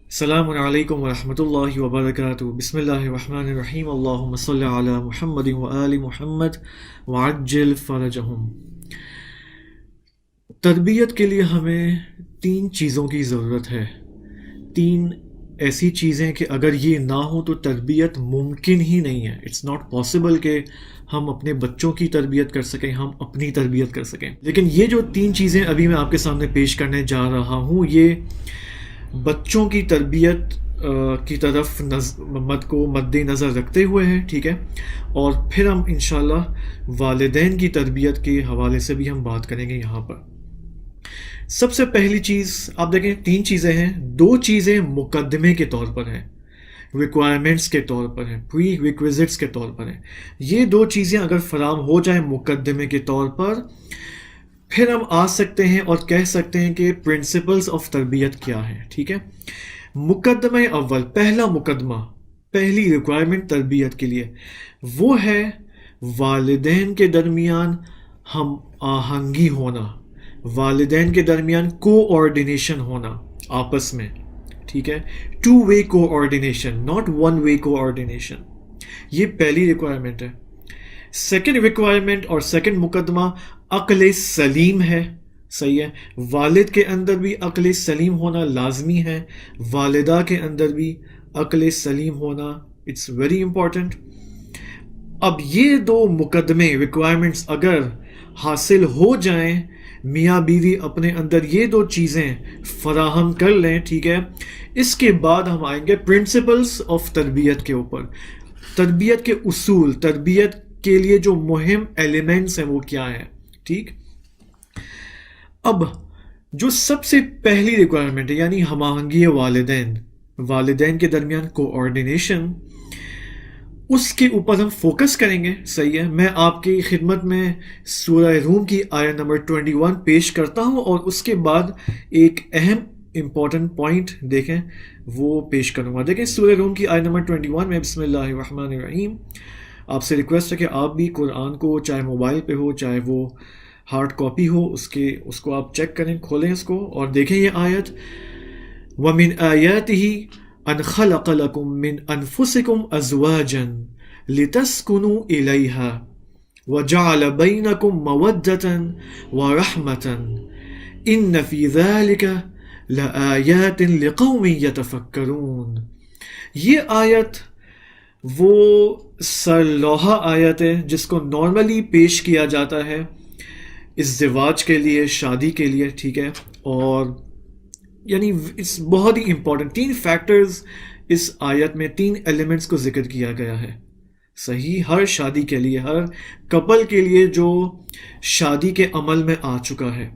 السلام علیکم ورحمۃ اللہ وبرکاتہ۔ بسم اللہ الرحمن الرحیم، اللہم صلی علی محمد وآل محمد وعجل فرجہم۔ تربیت کے لیے ہمیں 3 چیزوں کی ضرورت ہے، 3 ایسی چیزیں کہ اگر یہ نہ ہو تو تربیت ممکن ہی نہیں ہے۔ اٹس ناٹ پاسبل کہ ہم اپنے بچوں کی تربیت کر سکیں، ہم اپنی تربیت کر سکیں۔ لیکن یہ جو 3 چیزیں ابھی میں آپ کے سامنے پیش کرنے جا رہا ہوں، یہ بچوں کی تربیت کی طرف کو مد نظر رکھتے ہوئے ہیں، ٹھیک ہے؟ اور پھر ہم انشاءاللہ والدین کی تربیت کے حوالے سے بھی ہم بات کریں گے یہاں پر۔ سب سے پہلی چیز آپ دیکھیں، 3 چیزیں ہیں، 2 چیزیں مقدمے کے طور پر ہیں، ریکوائرمنٹس کے طور پر ہیں، پری ریکویزٹس کے طور پر ہیں۔ یہ 2 چیزیں اگر فراہم ہو جائیں مقدمے کے طور پر، پھر ہم آ سکتے ہیں اور کہہ سکتے ہیں کہ پرنسپلز آف تربیت کیا ہے، ٹھیک ہے؟ مقدمہ اول، پہلا مقدمہ، پہلی ریکوائرمنٹ تربیت کے لیے وہ ہے والدین کے درمیان ہم آہنگی ہونا، والدین کے درمیان کوآرڈینیشن ہونا آپس میں، ٹھیک ہے؟ 2 وے کوآرڈینیشن، ناٹ 1 وے کوآرڈینیشن۔ یہ پہلی ریکوائرمنٹ ہے۔ سیکنڈ ریکوائرمنٹ اور سیکنڈ مقدمہ عقل سلیم ہے، صحیح ہے؟ والد کے اندر بھی عقل سلیم ہونا لازمی ہے، والدہ کے اندر بھی عقل سلیم ہونا اٹس ویری امپورٹنٹ۔ اب یہ 2 مقدمے ریکوائرمنٹس اگر حاصل ہو جائیں، میاں بیوی اپنے اندر یہ 2 چیزیں فراہم کر لیں، ٹھیک ہے؟ اس کے بعد ہم آئیں گے پرنسپلز آف تربیت کے اوپر، تربیت کے اصول، تربیت کے لیے جو مہم ایلیمنٹس ہیں وہ کیا ہیں، ٹھیک؟ اب جو سب سے پہلی ریکوائرمنٹ ہے یعنی ہم آہنگی والدین کے درمیان کوآرڈینیشن، اس کے اوپر ہم فوکس کریں گے، صحیح ہے؟ میں آپ کی خدمت میں سورہ روم کی آیت نمبر 21 پیش کرتا ہوں اور اس کے بعد ایک اہم امپورٹنٹ پوائنٹ دیکھیں وہ پیش کروں گا۔ دیکھیں سورہ روم کی آیت نمبر 21 میں، بسم اللہ الرحمن الرحیم۔ آپ سے ریکویسٹ ہے کہ آپ بھی قرآن کو چاہے موبائل پہ ہو چاہے وہ ہارڈ کاپی ہو، اس کو آپ چیک کریں، کھولیں اس کو اور دیکھیں یہ آیت۔ وَمِنْ آيَاتِهِ أَنْ خَلَقَ لَكُم مِّنْ أَنفُسِكُمْ أَزْوَاجًا لِتَسْكُنُوا إِلَيْهَا وَجَعَلَ بَيْنَكُم مَّوَدَّةً وَرَحْمَةً إِنَّ فِي ذَلِكَ لَآيَاتٍ لِقَوْمٍ يَتَفَكَّرُونَ۔ یہ آیت وہ سرلوہا آیت ہے جس کو نارملی پیش کیا جاتا ہے ازدواج کے لیے، شادی کے لیے، ٹھیک ہے؟ اور یعنی اس بہت ہی امپورٹنٹ 3 فیکٹرز اس آیت میں، 3 ایلیمنٹس کو ذکر کیا گیا ہے، صحیح؟ ہر شادی کے لیے، ہر کپل کے لیے جو شادی کے عمل میں آ چکا ہے۔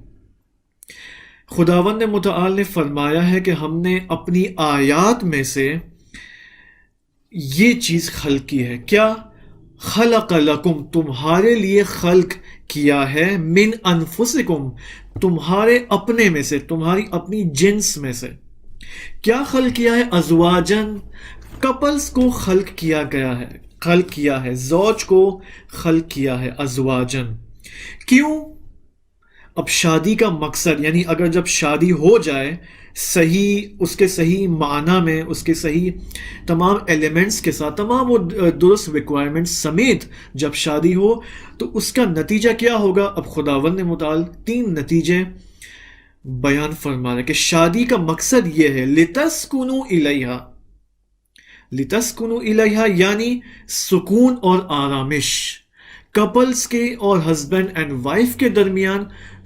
خداوند متعال نے فرمایا ہے کہ ہم نے اپنی آیات میں سے یہ چیز خلق کی ہے، کیا؟ خلق لکم، تمہارے لیے خلق کیا ہے، من انفسکم، تمہارے اپنے میں سے، تمہاری اپنی جنس میں سے۔ کیا خلق کیا ہے؟ ازواجن، کپلز کو خلق کیا ہے، زوج کو خلق کیا ہے، ازواجن۔ کیوں؟ اب شادی کا مقصد، یعنی اگر جب شادی ہو جائے صحیح، اس کے صحیح معنی میں، اس کے صحیح تمام ایلیمنٹس کے ساتھ، تمام وہ درست ریکوائرمنٹس سمیت جب شادی ہو تو اس کا نتیجہ کیا ہوگا؟ اب خداوند متعال 3 نتیجے بیان فرما رہے ہیں کہ شادی کا مقصد یہ ہے، لِتَسْكُنُوا إِلَيْهَا، لِتَسْكُنُوا إِلَيْهَا یعنی سکون اور آرامش، کپلز کے اور ہسبینڈ اینڈ وائف کے درمیان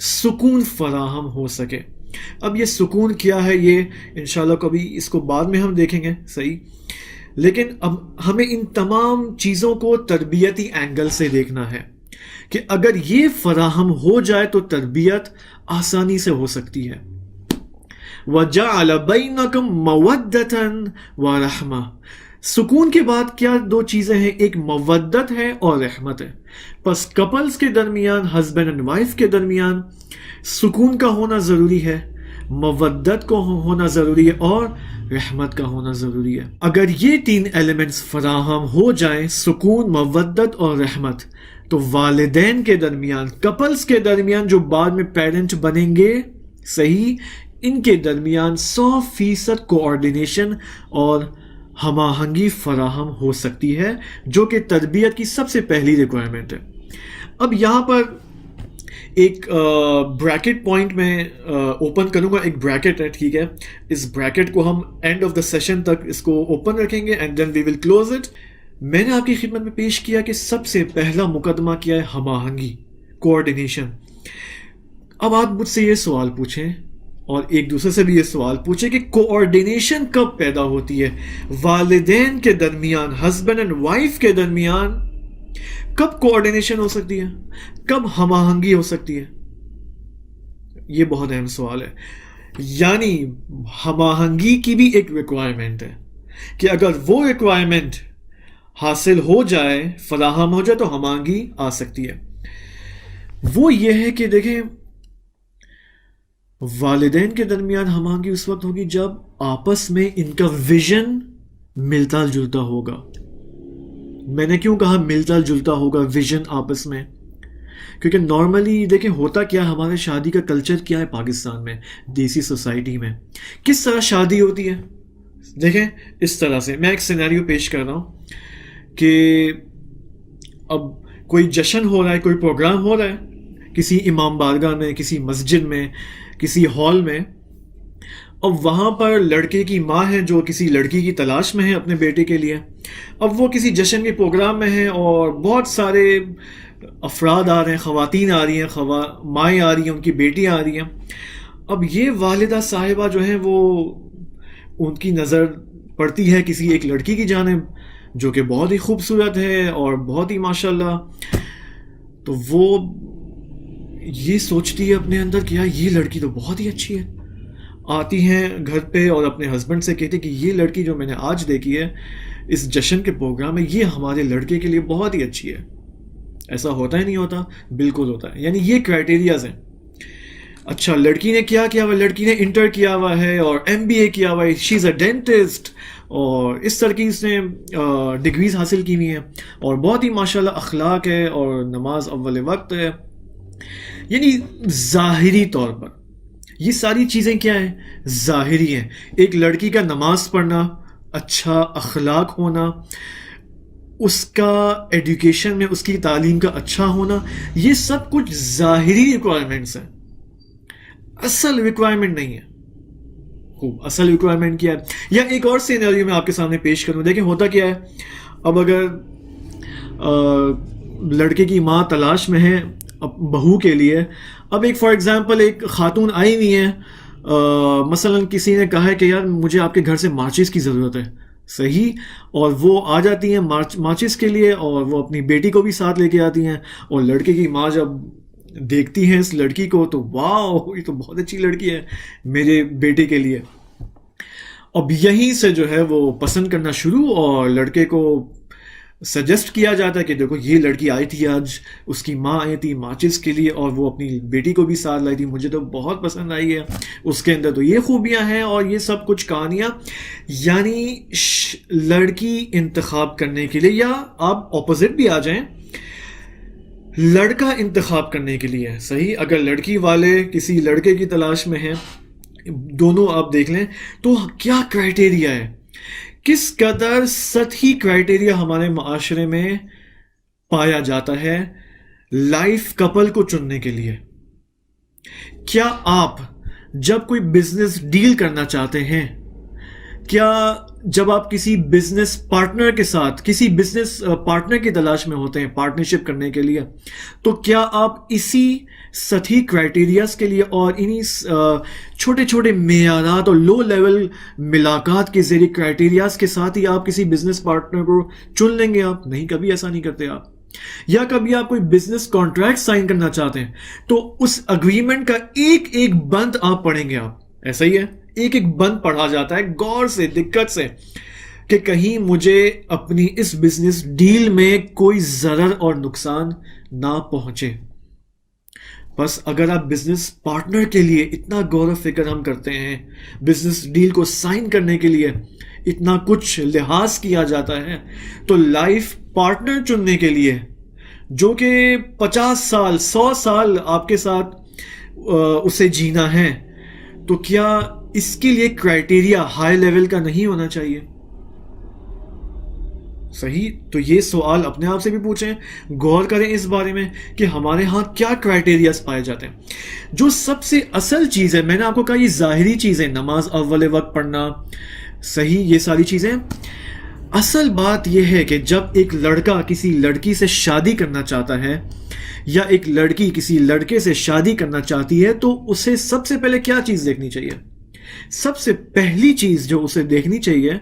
سکون فراہم ہو سکے۔ اب یہ سکون کیا ہے، یہ انشاءاللہ کبھی اس کو بعد میں ہم دیکھیں گے، صحیح؟ لیکن اب ہمیں ان تمام چیزوں کو تربیتی اینگل سے دیکھنا ہے کہ اگر یہ فراہم ہو جائے تو تربیت آسانی سے ہو سکتی ہے۔ وَجَعَلَ بَيْنَكُم مَّوَدَّةً وَرَحْمَةً، سکون کے بعد کیا 2 چیزیں ہیں؟ ایک مودت ہے اور رحمت ہے۔ پس کپلز کے درمیان، ہسبینڈ اینڈ وائف کے درمیان سکون کا ہونا ضروری ہے، مودت کو ہونا ضروری ہے اور رحمت کا ہونا ضروری ہے۔ اگر یہ 3 ایلیمنٹس فراہم ہو جائیں، سکون، مودت اور رحمت، تو والدین کے درمیان، کپلز کے درمیان جو بعد میں پیرنٹ بنیں گے، صحیح، ان کے درمیان 100% کوآرڈینیشن اور ہم آہنگی فراہم ہو سکتی ہے، جو کہ تربیت کی سب سے پہلی ریکوائرمنٹ ہے۔ اب یہاں پر ایک بریکٹ پوائنٹ میں اوپن کروں گا، ایک بریکٹ ہے، ٹھیک ہے، اس بریکٹ کو ہم اینڈ آف دا سیشن تک اس کو اوپن رکھیں گے and then we will close it. میں نے آپ کی خدمت میں پیش کیا کہ سب سے پہلا مقدمہ کیا ہے؟ ہم آہنگی، کوآرڈینیشن۔ اب آپ مجھ سے یہ سوال پوچھیں اور ایک دوسرے سے بھی یہ سوال پوچھیں کہ کوآرڈینیشن کب پیدا ہوتی ہے؟ والدین کے درمیان، ہسبینڈ اینڈ وائف کے درمیان کب کوآرڈینیشن ہو سکتی ہے؟ کب ہم آہنگی ہو سکتی ہے؟ یہ بہت اہم سوال ہے۔ یعنی ہم آہنگی کی بھی ایک ریکوائرمنٹ ہے کہ اگر وہ ریکوائرمنٹ حاصل ہو جائے، فراہم ہو جائے، تو ہم آہنگی آ سکتی ہے۔ وہ یہ ہے کہ دیکھیں، والدین کے درمیان ہم آہنگی اس وقت ہوگی جب آپس میں ان کا ویژن ملتا جلتا ہوگا۔ میں نے کیوں کہا ملتا جلتا ہوگا ویژن آپس میں؟ کیونکہ نارملی دیکھیں ہوتا کیا، ہمارے شادی کا کلچر کیا ہے پاکستان میں، دیسی سوسائٹی میں کس طرح شادی ہوتی ہے؟ دیکھیں اس طرح سے میں ایک سینیریو پیش کر رہا ہوں کہ اب کوئی جشن ہو رہا ہے، کوئی پروگرام ہو رہا ہے کسی امام بارگاہ میں، کسی مسجد میں، کسی ہال میں۔ اب وہاں پر لڑکے کی ماں ہے جو کسی لڑکی کی تلاش میں ہے اپنے بیٹے کے لیے۔ اب وہ کسی جشن کے پروگرام میں ہے اور بہت سارے افراد آ رہے ہیں، خواتین آ رہی ہیں، مائیں آ رہی ہیں، ان کی بیٹیاں آ رہی ہیں۔ اب یہ والدہ صاحبہ جو ہیں وہ ان کی نظر پڑتی ہے کسی ایک لڑکی کی جانب جو کہ بہت ہی خوبصورت ہے اور بہت ہی ماشاءاللہ، تو وہ یہ سوچتی ہے اپنے اندر کہ یار یہ لڑکی تو بہت ہی اچھی ہے۔ آتی ہیں گھر پہ اور اپنے ہسبینڈ سے کہتی کہ یہ لڑکی جو میں نے آج دیکھی ہے اس جشن کے پروگرام میں، یہ ہمارے لڑکے کے لیے بہت ہی اچھی ہے۔ ایسا ہوتا ہی نہیں ہوتا؟ بالکل ہوتا ہے۔ یعنی یہ کرائٹیریاز ہیں۔ اچھا لڑکی نے کیا کیا ہوا؟ لڑکی نے انٹر کیا ہوا ہے اور MBA کیا ہوا ہے، شی از اے ڈینٹسٹ، اور اس طرح کی اس نے ڈگریز حاصل کی ہوئی ہیں اور بہت ہی ماشاءاللہ اخلاق ہے اور نماز اول وقت ہے۔ یعنی ظاہری طور پر یہ ساری چیزیں کیا ہیں؟ ظاہری ہیں۔ ایک لڑکی کا نماز پڑھنا، اچھا اخلاق ہونا، اس کا ایڈوکیشن میں اس کی تعلیم کا اچھا ہونا، یہ سب کچھ ظاہری ریکوائرمنٹس ہیں، اصل ریکوائرمنٹ نہیں ہے۔ خوب، اصل ریکوائرمنٹ کیا ہے؟ یا ایک اور سینیریو میں آپ کے سامنے پیش کروں۔ دیکھیں ہوتا کیا ہے، اب اگر لڑکے کی ماں تلاش میں ہے بہو کے لیے، اب ایک فار ایگزامپل ایک خاتون آئی ہوئی ہے، مثلا کسی نے کہا ہے کہ یار مجھے آپ کے گھر سے ماچس کی ضرورت ہے، صحیح، اور وہ آ جاتی ہیں ماچس کے لیے اور وہ اپنی بیٹی کو بھی ساتھ لے کے آتی ہیں، اور لڑکے کی ماں جب دیکھتی ہیں اس لڑکی کو تو واو یہ تو بہت اچھی لڑکی ہے میرے بیٹے کے لیے۔ اب یہیں سے جو ہے وہ پسند کرنا شروع، اور لڑکے کو سجیسٹ کیا جاتا ہے کہ دیکھو یہ لڑکی آئی تھی آج، اس کی ماں آئی تھی ماچس کے لیے اور وہ اپنی بیٹی کو بھی ساتھ لائی تھی، مجھے تو بہت پسند آئی ہے، اس کے اندر تو یہ خوبیاں ہیں اور یہ سب کچھ کہانیاں۔ یعنی لڑکی انتخاب کرنے کے لیے، یا آپ اپوزٹ بھی آ جائیں، لڑکا انتخاب کرنے کے لیے، صحیح، اگر لڑکی والے کسی لڑکے کی تلاش میں ہیں، دونوں آپ دیکھ لیں تو کیا کرائٹیریا ہے، کس قدر سطحی کرائٹیریا ہمارے معاشرے میں پایا جاتا ہے لائف کپل کو چننے کے لیے۔ کیا آپ جب کوئی بزنس ڈیل کرنا چاہتے ہیں، کیا جب آپ کسی بزنس پارٹنر کے ساتھ، کسی بزنس پارٹنر کی تلاش میں ہوتے ہیں پارٹنرشپ کرنے کے لیے، تو کیا آپ اسی سطحی کرائٹیریاز کے لیے اور انہی چھوٹے چھوٹے معیارات اور لو لیول ملاقات کے ذریعے کرائٹیریاز کے ساتھ ہی آپ کسی بزنس پارٹنر کو چن لیں گے؟ آپ نہیں، کبھی ایسا نہیں کرتے آپ۔ یا کبھی آپ کوئی بزنس کانٹریکٹ سائن کرنا چاہتے ہیں تو اس اگریمنٹ کا ایک ایک بند آپ پڑھیں گے، آپ ایسا ہی ہے، ایک ایک بند پڑھا جاتا ہے غور سے، دقت سے، کہ کہیں مجھے اپنی اس بزنس ڈیل میں کوئی ضرر اور نقصان نہ پہنچے۔ بس اگر آپ بزنس پارٹنر کے لیے اتنا غور و فکر ہم کرتے ہیں، بزنس ڈیل کو سائن کرنے کے لیے اتنا کچھ لحاظ کیا جاتا ہے، تو لائف پارٹنر چننے کے لیے جو کہ 50 سال 100 سال آپ کے ساتھ اسے جینا ہے، تو کیا اس کے لیے کرائٹیریا ہائی لیول کا نہیں ہونا چاہیے؟ صحیح. تو یہ سوال اپنے آپ سے بھی پوچھیں, غور کریں اس بارے میں کہ ہمارے ہاں کیا کرائٹیریاز پائے جاتے ہیں. جو سب سے اصل چیز ہے, میں نے آپ کو کہا یہ ظاہری چیزیں, نماز اول وقت پڑھنا, صحیح, یہ ساری چیزیں. اصل بات یہ ہے کہ جب ایک لڑکا کسی لڑکی سے شادی کرنا چاہتا ہے یا ایک لڑکی کسی لڑکے سے شادی کرنا چاہتی ہے, تو اسے سب سے پہلے کیا چیز دیکھنی چاہیے؟ سب سے پہلی چیز جو اسے دیکھنی چاہیے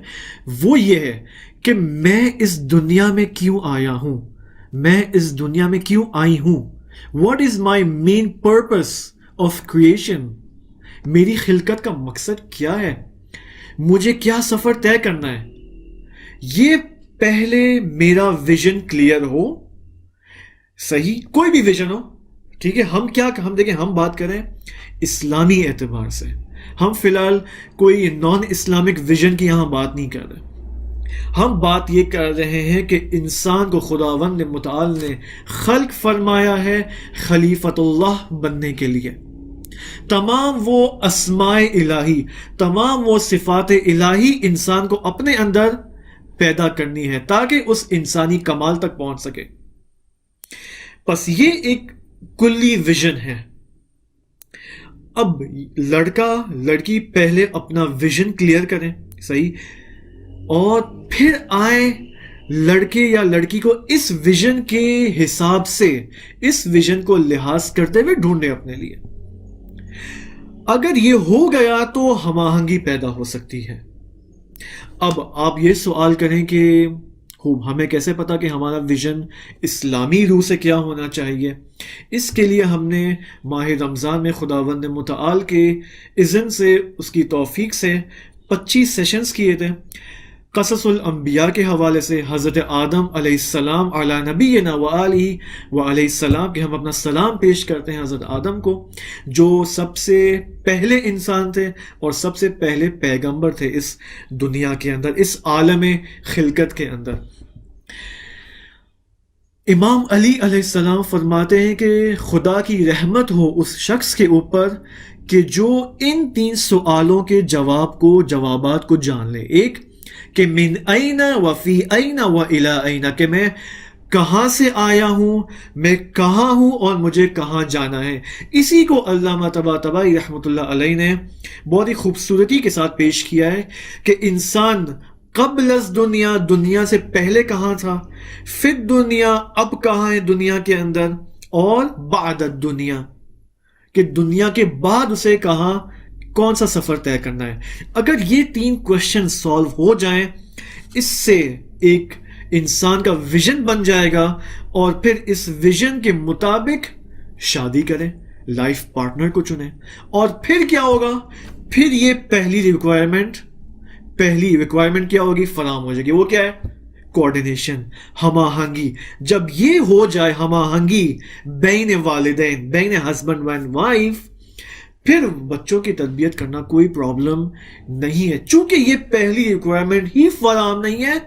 وہ یہ ہے کہ میں اس دنیا میں کیوں آیا ہوں, میں اس دنیا میں کیوں آئی ہوں. What is my main purpose of creation, میری خلقت کا مقصد کیا ہے, مجھے کیا سفر طے کرنا ہے. یہ پہلے میرا ویژن کلیئر ہو, صحیح, کوئی بھی ویژن ہو, ٹھیک ہے. ہم دیکھیں, ہم بات کریں اسلامی اعتبار سے, ہم فی الحال کوئی نان اسلامک ویژن کی یہاں بات نہیں کر رہے. ہم بات یہ کر رہے ہیں کہ انسان کو خداوند متعال نے خلق فرمایا ہے خلیفۃ اللہ بننے کے لیے. تمام وہ اسماء الہی, تمام وہ صفات الہی انسان کو اپنے اندر پیدا کرنی ہے تاکہ اس انسانی کمال تک پہنچ سکے. بس یہ ایک کلی ویژن ہے. اب لڑکا لڑکی پہلے اپنا ویژن کلیئر کریں, صحیح, اور پھر آئے لڑکے یا لڑکی کو اس ویژن کے حساب سے, اس ویژن کو لحاظ کرتے ہوئے ڈھونڈے اپنے لیے. اگر یہ ہو گیا تو ہم آہنگی پیدا ہو سکتی ہے. اب آپ یہ سوال کریں کہ ہمیں کیسے پتا کہ ہمارا ویژن اسلامی روح سے کیا ہونا چاہیے؟ اس کے لیے ہم نے ماہ رمضان میں خداوند متعال کے اذن سے, اس کی توفیق سے 25 سیشنز کیے تھے. قصص الانبیاء کے حوالے سے حضرت آدم علیہ السلام علی نبینا و آلہ و علیہ السلام کہ ہم اپنا سلام پیش کرتے ہیں حضرت آدم کو, جو سب سے پہلے انسان تھے اور سب سے پہلے پیغمبر تھے اس دنیا کے اندر, اس عالم خلقت کے اندر. امام علی علیہ السلام فرماتے ہیں کہ خدا کی رحمت ہو اس شخص کے اوپر کہ جو ان 3 سوالوں کے جوابات کو جان لے. ایک کہ من این و فی این و الی این, کہ میں کہاں سے آیا ہوں, میں کہاں ہوں اور مجھے کہاں جانا ہے. اسی کو علامہ طباطبائی رحمۃ اللہ علیہ نے بہت ہی خوبصورتی کے ساتھ پیش کیا ہے کہ انسان قبل از دنیا, دنیا سے پہلے کہاں تھا, فی دنیا, اب کہاں ہے دنیا کے اندر, اور بعد دنیا, کہ دنیا کے بعد اسے کہاں, کون سا سفر طے کرنا ہے. اگر یہ 3 کوشچن سالو ہو جائیں, اس سے ایک انسان کا ویژن بن جائے گا, اور پھر اس ویژن کے مطابق شادی کریں, لائف پارٹنر کو چنیں. اور پھر کیا ہوگا, پھر یہ پہلی ریکوائرمنٹ کیا ہوگی, فراہم ہو جائے گی. وہ کیا ہے؟ کوآرڈینیشن, ہم آہنگی. جب یہ ہو جائے ہم آہنگی بین والدین, بین ہسبینڈ اینڈ وائف, پھر بچوں کی تربیت کرنا کوئی پرابلم نہیں ہے. چونکہ یہ پہلی ریکوائرمنٹ ہی فراہم نہیں ہے,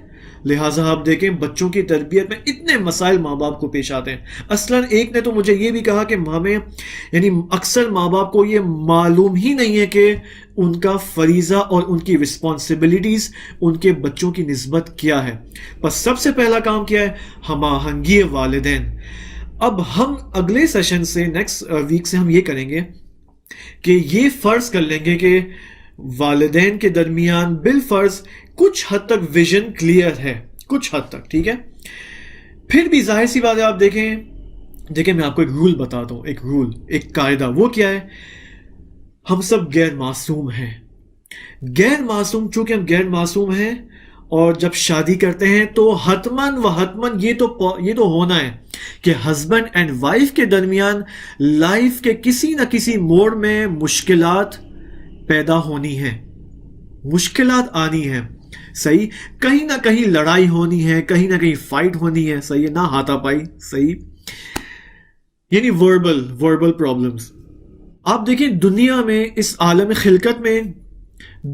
لہٰذا آپ دیکھیں بچوں کی تربیت میں اتنے مسائل ماں باپ کو پیش آتے ہیں. اصلاً ایک نے تو مجھے یہ بھی کہا کہ ہمیں, یعنی اکثر ماں باپ کو یہ معلوم ہی نہیں ہے کہ ان کا فریضہ اور ان کی رسپانسبلٹیز ان کے بچوں کی نسبت کیا ہے. بس سب سے پہلا کام کیا ہے؟ ہم آہنگی والدین. اب ہم اگلے سیشن سے, نیکسٹ ویک سے ہم یہ کریں گے کہ یہ فرض کر لیں گے کہ والدین کے درمیان بالفرض کچھ حد تک ویژن کلیئر ہے, کچھ حد تک, ٹھیک ہے. پھر بھی ظاہر سی بات ہے, آپ دیکھیں میں آپ کو ایک رول بتاتا ہوں, ایک قاعدہ. وہ کیا ہے؟ ہم سب غیر معصوم ہیں. چونکہ ہم غیر معصوم ہیں, اور جب شادی کرتے ہیں تو حتماً یہ تو ہونا ہے کہ ہسبینڈ اینڈ وائف کے درمیان لائف کے کسی نہ کسی موڑ میں مشکلات پیدا ہونی ہے, مشکلات آنی ہے, صحیح. کہیں نہ کہیں لڑائی ہونی ہے, کہیں نہ کہیں فائٹ ہونی ہے, صحیح, نہ ہاتھا پائی, صحیح, یعنی وربل پرابلمز. آپ دیکھیں دنیا میں, اس عالم خلقت میں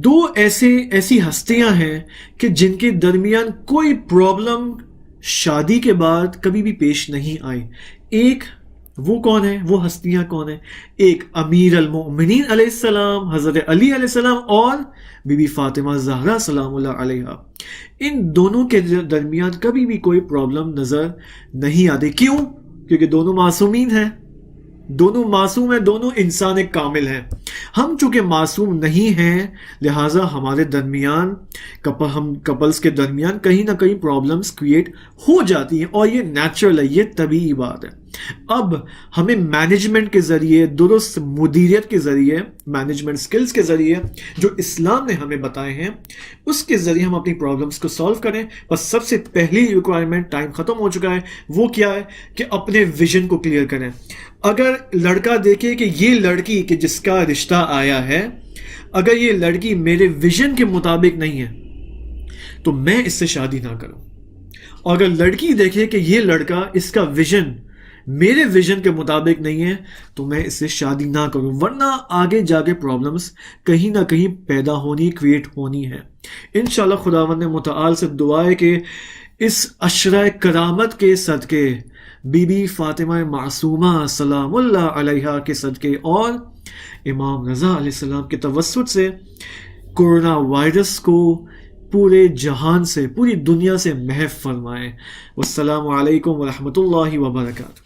2 ایسی ہستیاں ہیں کہ جن کے درمیان کوئی پرابلم شادی کے بعد کبھی بھی پیش نہیں آئی. ایک وہ کون ہے؟ وہ ہستیاں کون ہیں؟ ایک امیر المؤمنین علیہ السلام حضرت علی علیہ السلام اور بی بی فاطمہ زہرا سلام اللہ علیہا. ان دونوں کے درمیان کبھی بھی کوئی پرابلم نظر نہیں آتی. کیوں؟ کیونکہ دونوں معصومین ہیں، دونوں معصوم ہیں، دونوں انسان کامل ہیں. ہم چونکہ معصوم نہیں ہیں لہٰذا ہمارے درمیان ہم کپلز کے درمیان کہیں نہ کہیں پرابلمز کریٹ ہو جاتی ہیں، اور یہ نیچرل ہے، یہ طبیعی بات ہے. اب ہمیں مینجمنٹ کے ذریعے، درست مدیریت کے ذریعے، مینجمنٹ سکلز کے ذریعے جو اسلام نے ہمیں بتائے ہیں اس کے ذریعے ہم اپنی پرابلمز کو سالو کریں. بس سب سے پہلی ریکوائرمنٹ، ٹائم ختم ہو چکا ہے، وہ کیا ہے کہ اپنے ویژن کو کلیئر کریں. اگر لڑکا دیکھے کہ یہ لڑکی کہ جس کا رشتہ آیا ہے، اگر یہ لڑکی میرے ویژن کے مطابق نہیں ہے تو میں اس سے شادی نہ کروں. اور اگر لڑکی دیکھے کہ یہ لڑکا، اس کا ویژن میرے ویژن کے مطابق نہیں ہے تو میں اس سے شادی نہ کروں، ورنہ آگے جا کے پرابلمس کہیں نہ کہیں پیدا ہونی، کریٹ ہونی ہے. انشاءاللہ خداوند متعال سے دعا ہے کہ اس عشرہ کرامت کے صدقے، بی بی فاطمہ معصومہ سلام اللہ علیہا کے صدقے اور امام رضا علیہ السلام کے توسط سے کورونا وائرس کو پورے جہان سے، پوری دنیا سے محو فرمائیں. والسلام علیکم ورحمۃ اللہ وبرکاتہ.